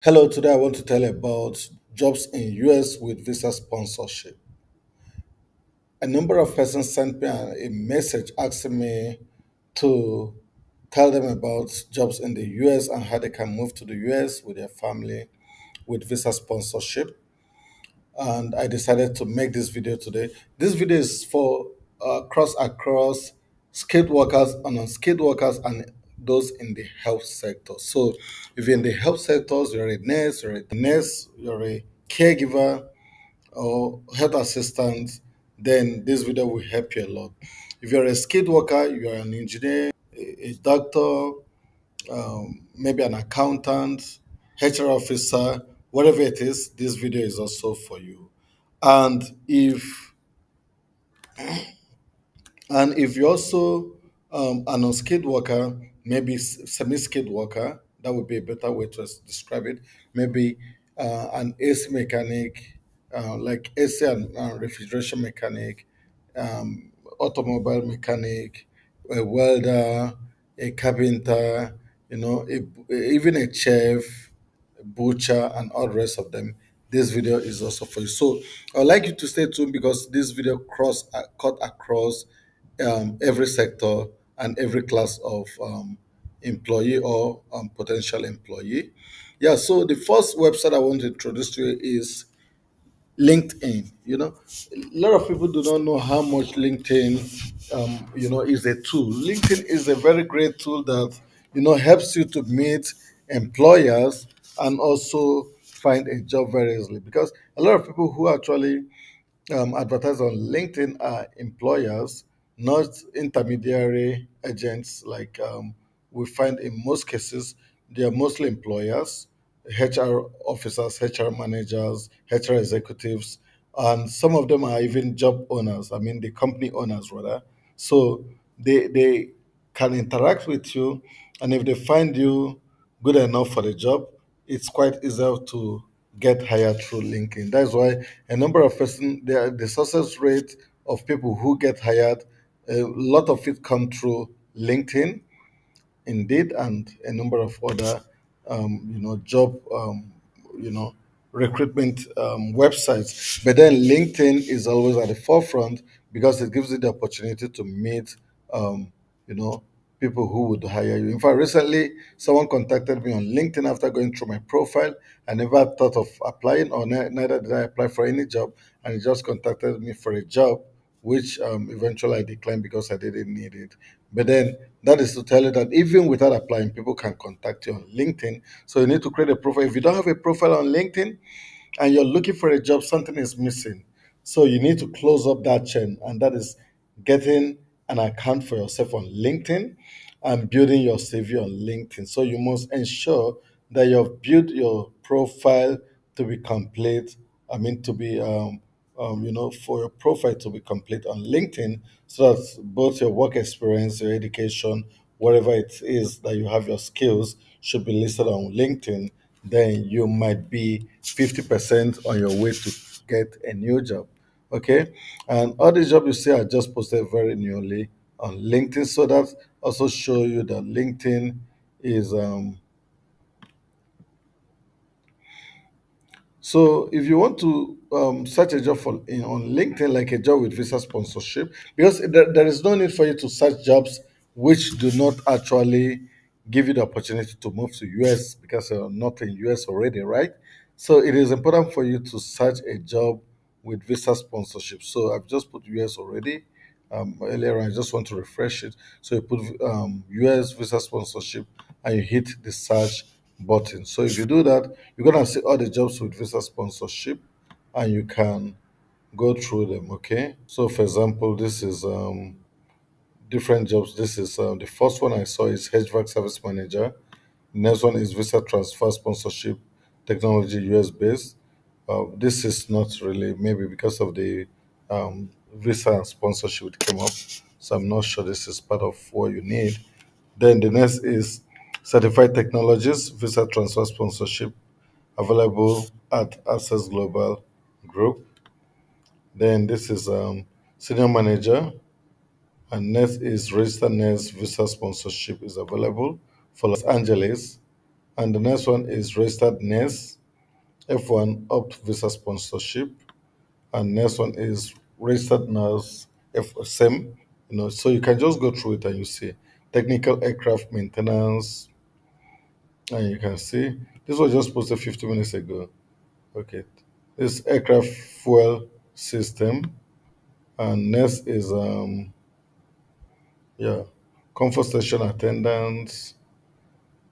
Hello, today I want to tell you about jobs in US with visa sponsorship. A number of persons sent me a message asking me to tell them about jobs in the US and how they can move to the US with their family with visa sponsorship. And I decided to make this video today. This video is for across skilled workers and unskilled workers and those in the health sector. So if you're in the health sectors, you're a caregiver or health assistant, then this video will help you a lot. If you're a skilled worker, you're an engineer, a doctor, maybe an accountant, HR officer, whatever it is, this video is also for you. And if you're also an unskilled worker, maybe semi-skilled worker, that would be a better way to describe it. Maybe an AC mechanic, like AC and refrigeration mechanic, automobile mechanic, a welder, a carpenter, even a chef, a butcher, and all the rest of them. This video is also for you. So I'd like you to stay tuned because this video cut across every sector and every class of employee or potential employee. Yeah, so the first website I want to introduce to you is LinkedIn. A lot of people do not know how much LinkedIn, is a tool. LinkedIn is a very great tool that, helps you to meet employers and also find a job very easily because a lot of people who actually advertise on LinkedIn are employers, not intermediary agents. Like we find in most cases, they are mostly employers, HR officers, HR managers, HR executives, and some of them are even job owners. I mean, the company owners rather. So they can interact with you, and if they find you good enough for the job, it's quite easy to get hired through LinkedIn. That's why a number of person the success rate of people who get hired, a lot of it come through LinkedIn, Indeed, and a number of other, job, you know, recruitment websites. But then LinkedIn is always at the forefront because it gives you the opportunity to meet, um, you know, people who would hire you. In fact, recently someone contacted me on LinkedIn after going through my profile. I never thought of applying, or neither did I apply for any job, and he just contacted me for a job, which eventually I declined because I didn't need it. But then that is to tell you that even without applying, people can contact you on LinkedIn. So you need to create a profile. If you don't have a profile on LinkedIn and you're looking for a job, something is missing. So you need to close up that chain, and that is getting an account for yourself on LinkedIn and building your CV on LinkedIn. So you must ensure that you've built your profile to be complete. I mean, to be for your profile to be complete on LinkedIn, so that both your work experience, your education, whatever it is that you have your skills should be listed on LinkedIn. Then you might be 50% on your way to get a new job. Okay. And all the jobs you see are just posted very newly on LinkedIn. So that also show you that LinkedIn is so if you want to search a job on LinkedIn, like a job with visa sponsorship, because there is no need for you to search jobs which do not actually give you the opportunity to move to US because you're not in US already, right? So it is important for you to search a job with visa sponsorship. So I've just put US already. Earlier, I just want to refresh it. So you put US visa sponsorship and you hit the search button. So if you do that, you're gonna see all the jobs with visa sponsorship, and you can go through them. Okay. So for example, this is different jobs. This is the first one I saw is HVAC service manager. Next one is visa transfer sponsorship technology US based. This is not really, maybe because of the visa and sponsorship it came up. So I'm not sure this is part of what you need. Then the next is certified technologies visa transfer sponsorship available at Access Global Group. Then this is senior manager, and next is registered nurse visa sponsorship is available for Los Angeles, And the next one is registered nurse, F1 opt visa sponsorship, and next one is registered nurse, F same, so you can just go through it and you see technical aircraft maintenance, and you can see this was just posted 50 minutes ago. Okay, this aircraft fuel system, and next is yeah, comfort station attendants,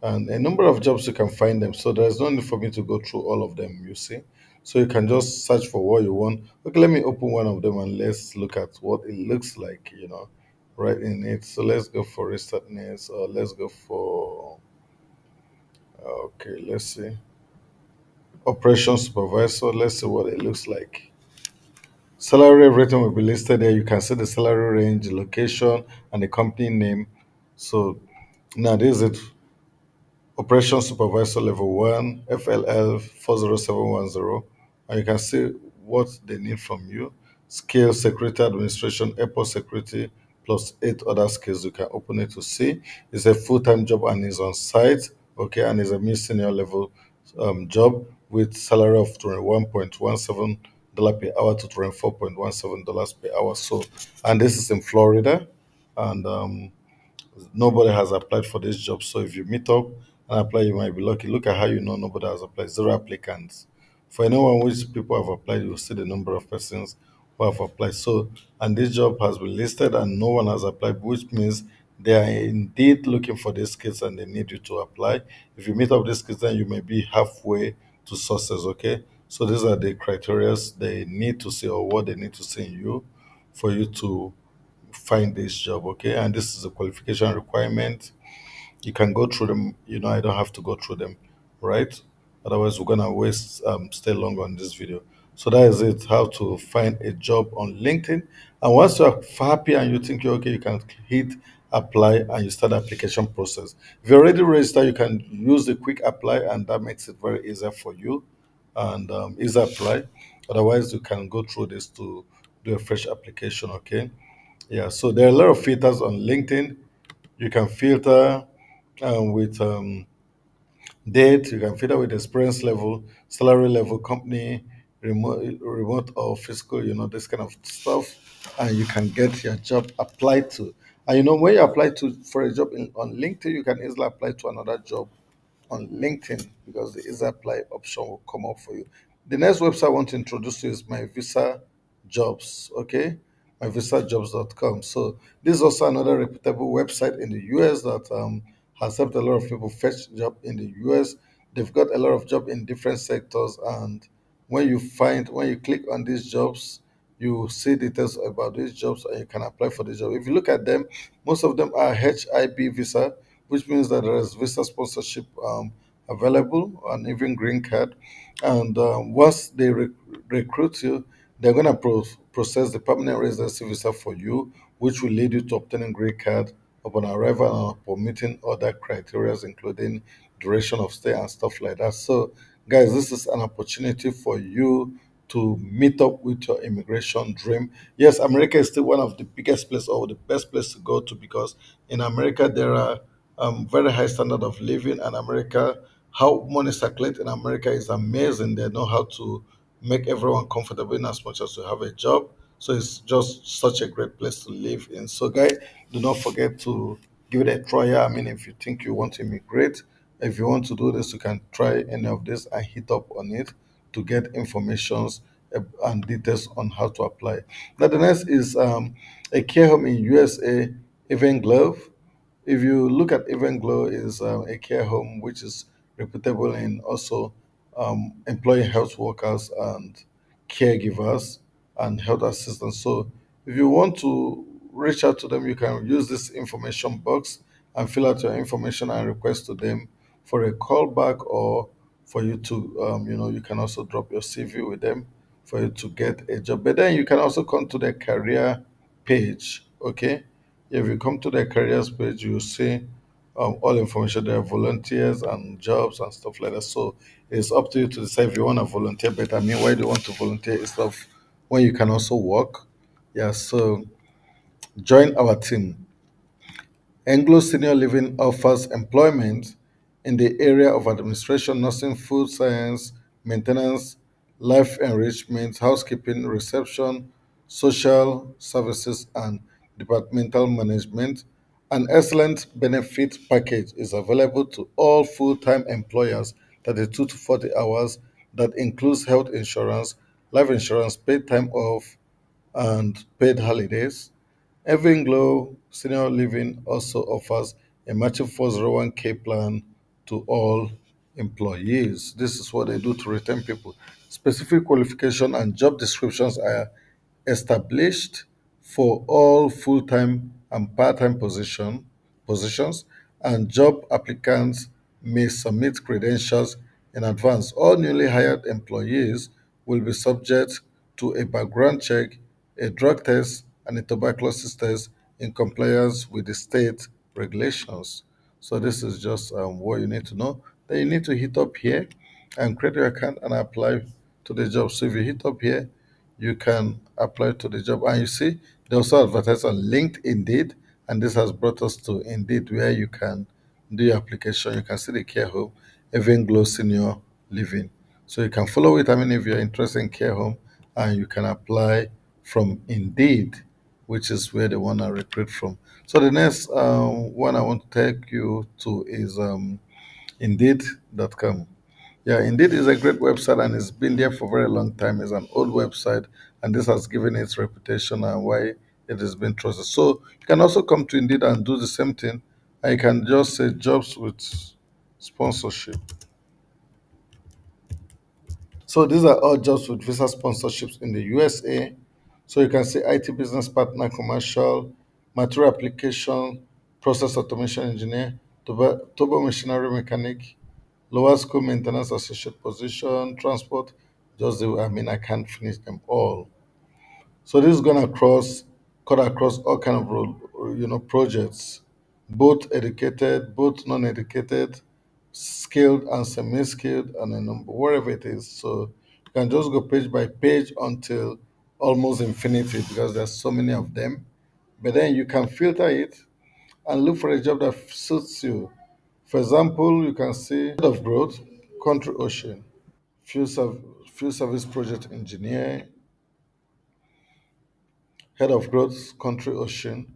and a number of jobs you can find them. So there's no need for me to go through all of them, you see. So you can just search for what you want. Okay, let me open one of them and let's look at what it looks like, right in it. So let's go for researchness, or let's go for, okay, let's see, operation supervisor. Let's see what it looks like. Salary rating will be listed there. You can see the salary range, the location, and the company name. So now this is it. Operations Supervisor Level 1, FLL 40710. And you can see what they need from you. Skill, Security Administration, Airport Security, plus 8 other skills. You can open it to see. It's a full-time job and is on site, okay, and it's a mid senior level job with salary of $21.17 per hour to $24.17 per hour. So, and this is in Florida, and nobody has applied for this job. So if you meet up and apply, you might be lucky. Look at how you know nobody has applied. Zero applicants. For anyone which people have applied, you will see the number of persons who have applied. So, and this job has been listed and no one has applied, which means they are indeed looking for these skills and they need you to apply. If you meet up these skills, then you may be halfway to success. Okay. So these are the criteria they need to see, or what they need to see in you for you to find this job. Okay, and this is a qualification requirement. You can go through them. I don't have to go through them, right? Otherwise we're gonna waste stay long on this video. So that is it, how to find a job on LinkedIn. And once you're happy and you think you're okay, you can hit apply and you start the application process. If you're already registered, you can use the quick apply, and that makes it very easy for you, and easy apply. Otherwise you can go through this to do a fresh application. Okay, yeah, so there are a lot of filters on LinkedIn. You can filter with date, you can filter with experience level, salary level, company, remote or physical, this kind of stuff, and you can get your job applied to. And when you apply to for a job on LinkedIn, you can easily apply to another job on LinkedIn because the easy apply option will come up for you. The next website I want to introduce you is my Visa Jobs. Okay, myvisajobs.com. So this is also another reputable website in the US that has helped a lot of people fetch job in the US. They've got a lot of job in different sectors, and when you click on these jobs, you see details about these jobs and you can apply for the job. If you look at them, most of them are HIB visa, which means that there is visa sponsorship available and even green card. And once they recruit you, they're going to process the permanent residency visa for you, which will lead you to obtaining green card upon arrival and upon meeting other criteria, including duration of stay and stuff like that. So, guys, this is an opportunity for you to meet up with your immigration dream. Yes, America is still one of the biggest place or the best place to go to, because in America there are very high standard of living, and America, how money circulate in America is amazing. They know how to make everyone comfortable in as much as to have a job. So it's just such a great place to live in. So, guys, do not forget to give it a try. I mean, if you think you want to immigrate, if you want to do this, you can try any of this and hit up on it to get informations and details on how to apply. Now, the next is a care home in USA, Even Glove. If you look at Even Glow, is a care home which is reputable in also employing health workers and caregivers and health assistants. So if you want to reach out to them, you can use this information box and fill out your information and request to them for a call back, or for you to, you can also drop your CV with them for you to get a job. But then you can also come to the career page, okay? If you come to the careers page, you see all information there, volunteers and jobs and stuff like that. So it's up to you to decide if you want to volunteer. But I mean, why do you want to volunteer instead of when you can also work? Yeah, so join our team. Anglo Senior Living offers employment in the area of administration, nursing, food science, maintenance, life enrichment, housekeeping, reception, social services, and departmental management. An excellent benefit package is available to all full time employers, 32 to 40 hours, that includes health insurance, life insurance, paid time off, and paid holidays. Everglow Senior Living also offers a matching 401k plan to all employees. This is what they do to retain people. Specific qualification and job descriptions are established for all full-time and part-time positions, and job applicants may submit credentials in advance. All newly hired employees will be subject to a background check, a drug test, and a tuberculosis test in compliance with the state regulations. So this is just what you need to know. Then you need to hit up here and create your account and apply to the job. So if you hit up here, you can apply to the job. And you see, they also advertise on LinkedIn, Indeed, and this has brought us to Indeed, where you can do your application. You can see the care home, Even Glow Senior Living. So you can follow it. I mean, if you're interested in care home, and you can apply from Indeed, which is where they want to recruit from. So the next one I want to take you to is Indeed.com. Yeah, Indeed is a great website and it's been there for a very long time. It's an old website, and this has given it its reputation and why it has been trusted. So you can also come to Indeed and do the same thing. And you can just say jobs with sponsorship. So these are all jobs with visa sponsorships in the USA. So you can see IT business partner, commercial, material application, process automation engineer, turbo machinery mechanic, lower school maintenance associate position, transport. I mean, I can't finish them all. So this is gonna cut across all kind of projects, both educated, both non-educated, skilled and semi-skilled, and a number wherever it is. So you can just go page by page until almost infinity because there's so many of them. But then you can filter it and look for a job that suits you. For example, you can see head of growth, country ocean, field, serv- field service project engineer, head of growth, country ocean,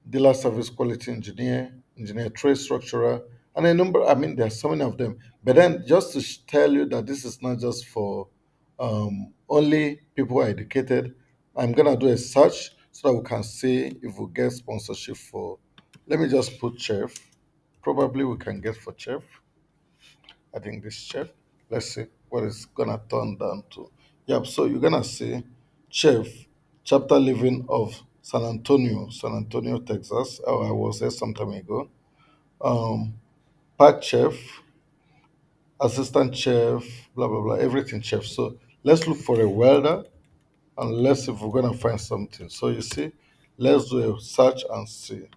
dealer service quality engineer, engineer trade structurer, and a number. I mean, there are so many of them. But then, just to tell you that this is not just for only people who are educated, I'm gonna do a search so that we can see if we get sponsorship for. Let me just put chef. Probably we can get for chef. I think this chef. Let's see what it's gonna turn down to. Yep. So you're gonna see chef chapter living of San Antonio, Texas. Oh, I was there some time ago. Um, Park chef, assistant chef, blah blah blah, everything chef. So let's look for a welder and let's see if we're gonna find something. So you see, let's do a search and see.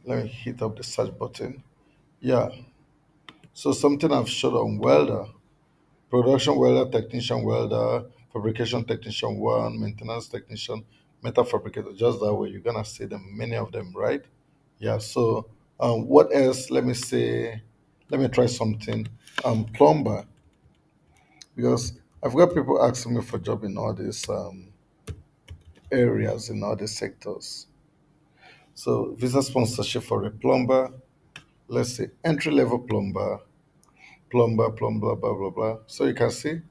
Let me hit up the search button. Yeah. So something I've showed on welder. Production welder, technician welder, fabrication technician one, maintenance technician, metal fabricator. Just that way, you're gonna see them, many of them, right? Yeah. So, what else? Let me say. Let me try something. Plumber, because I've got people asking me for job in all these areas, in all these sectors. So, visa sponsorship for a plumber. Let's say entry level plumber, blah, blah, blah. So you can see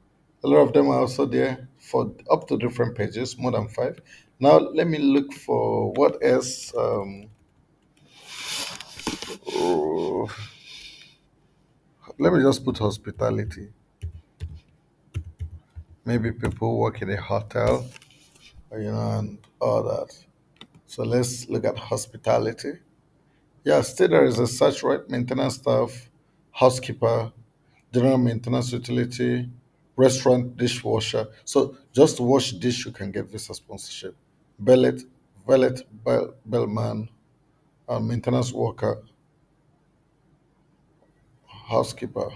a lot of them are also there for up to different pages, more than five. Now let me look for what else. Oh, let me just put hospitality. Maybe people work in a hotel, and all that. So let's look at hospitality. Yeah, still there is a search, right? Maintenance staff, housekeeper, general maintenance utility, restaurant dishwasher. So just to wash dish, you can get visa sponsorship. Valet, bellman, maintenance worker, housekeeper.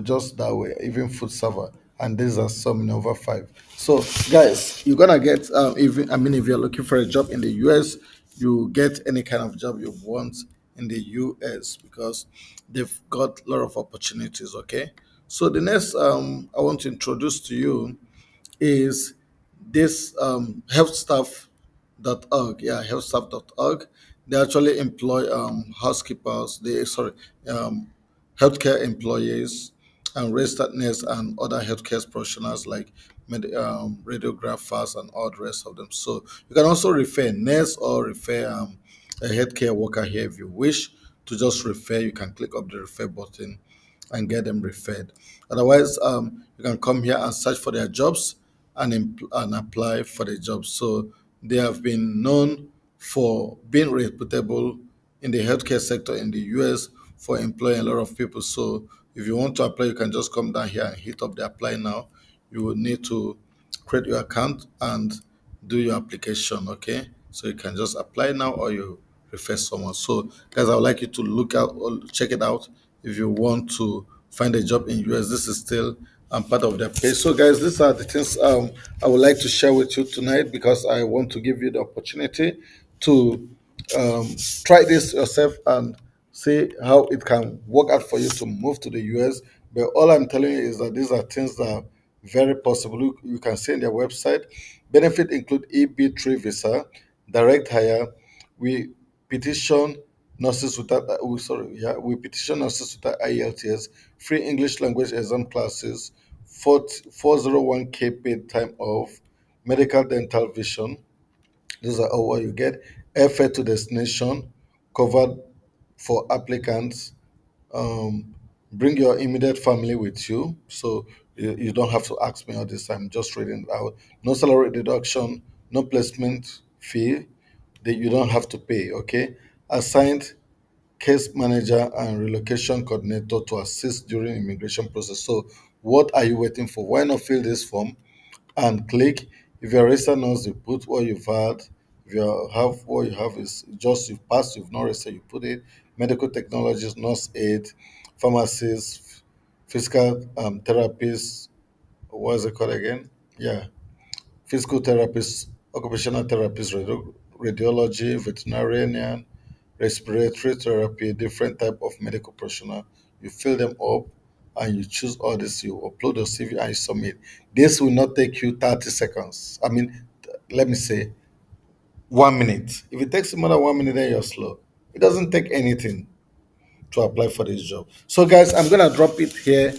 Just that way. Even food server, and these are some over five. So guys, you're gonna get even. I mean, if you're looking for a job in the US, you get any kind of job you want in the US, because they've got a lot of opportunities. Okay, so the next I want to introduce to you is this healthstaff.org. Yeah, healthstaff.org. They actually employ housekeepers. They sorry, um, healthcare employees and registered nurses and other healthcare professionals like radiographers and all the rest of them. So you can also refer nurse or refer a healthcare worker here if you wish to just refer. You can click up the refer button and get them referred. Otherwise, you can come here and search for their jobs and and apply for the jobs. So they have been known for being reputable in the healthcare sector in the US for employing a lot of people. So if you want to apply, you can just come down here and hit up the apply now. You will need to create your account and do your application. Okay, so you can just apply now or you refer someone. So guys, I would like you to look out or check it out if you want to find a job in US. This is still part of their page. So guys, these are the things I would like to share with you tonight, because I want to give you the opportunity to try this yourself and see how it can work out for you to move to the US. But all I'm telling you is that these are things that are very possible. You can see in their website. Benefit include EB3 visa, direct hire. We petition nurses without we petition nurses without IELTS, free English language exam classes, 401k paid time off, medical dental vision. Those are all what you get. Airfare to destination covered for applicants. Bring your immediate family with you, so you don't have to ask me all this. I'm just reading it out. No salary deduction, no placement fee that you don't have to pay. Okay, assigned case manager and relocation coordinator to assist during immigration process. So what are you waiting for? Why not fill this form and click? If you're a registered nurse, you put what you've had. If you have what you have is just you've passed, you've not registered, you put it. Medical technologist, nurse aid, pharmacist, physical therapist, what is it called again? Yeah, physical therapist, occupational therapist, radiology, veterinarian, respiratory therapy, different type of medical professional. You fill them up and you choose all this. You upload your CV and you submit. This will not take you 30 seconds. I mean, let me say 1 minute. If it takes you more than 1 minute, then you're slow. It doesn't take anything to apply for this job. So, guys, I'm gonna drop it here.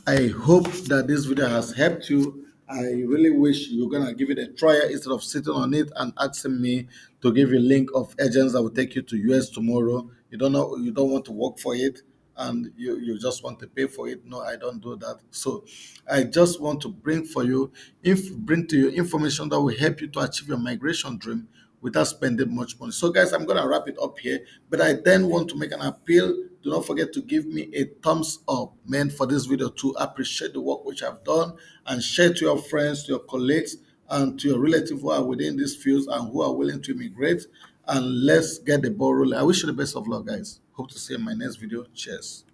I hope that this video has helped you. I really wish you're gonna give it a try instead of sitting on it and asking me to give you a link of agents that will take you to US tomorrow. You don't know, you don't want to work for it, and you just want to pay for it. No, I don't do that. So I just want to bring to you information that will help you to achieve your migration dream without spending much money. So, guys, I'm gonna wrap it up here, but I then want to make an appeal. Do not forget to give me a thumbs up, man, for this video to appreciate the work which I've done, and share to your friends, to your colleagues, and to your relatives who are within these fields and who are willing to immigrate. And let's get the ball rolling. I wish you the best of luck, guys. Hope to see you in my next video. Cheers.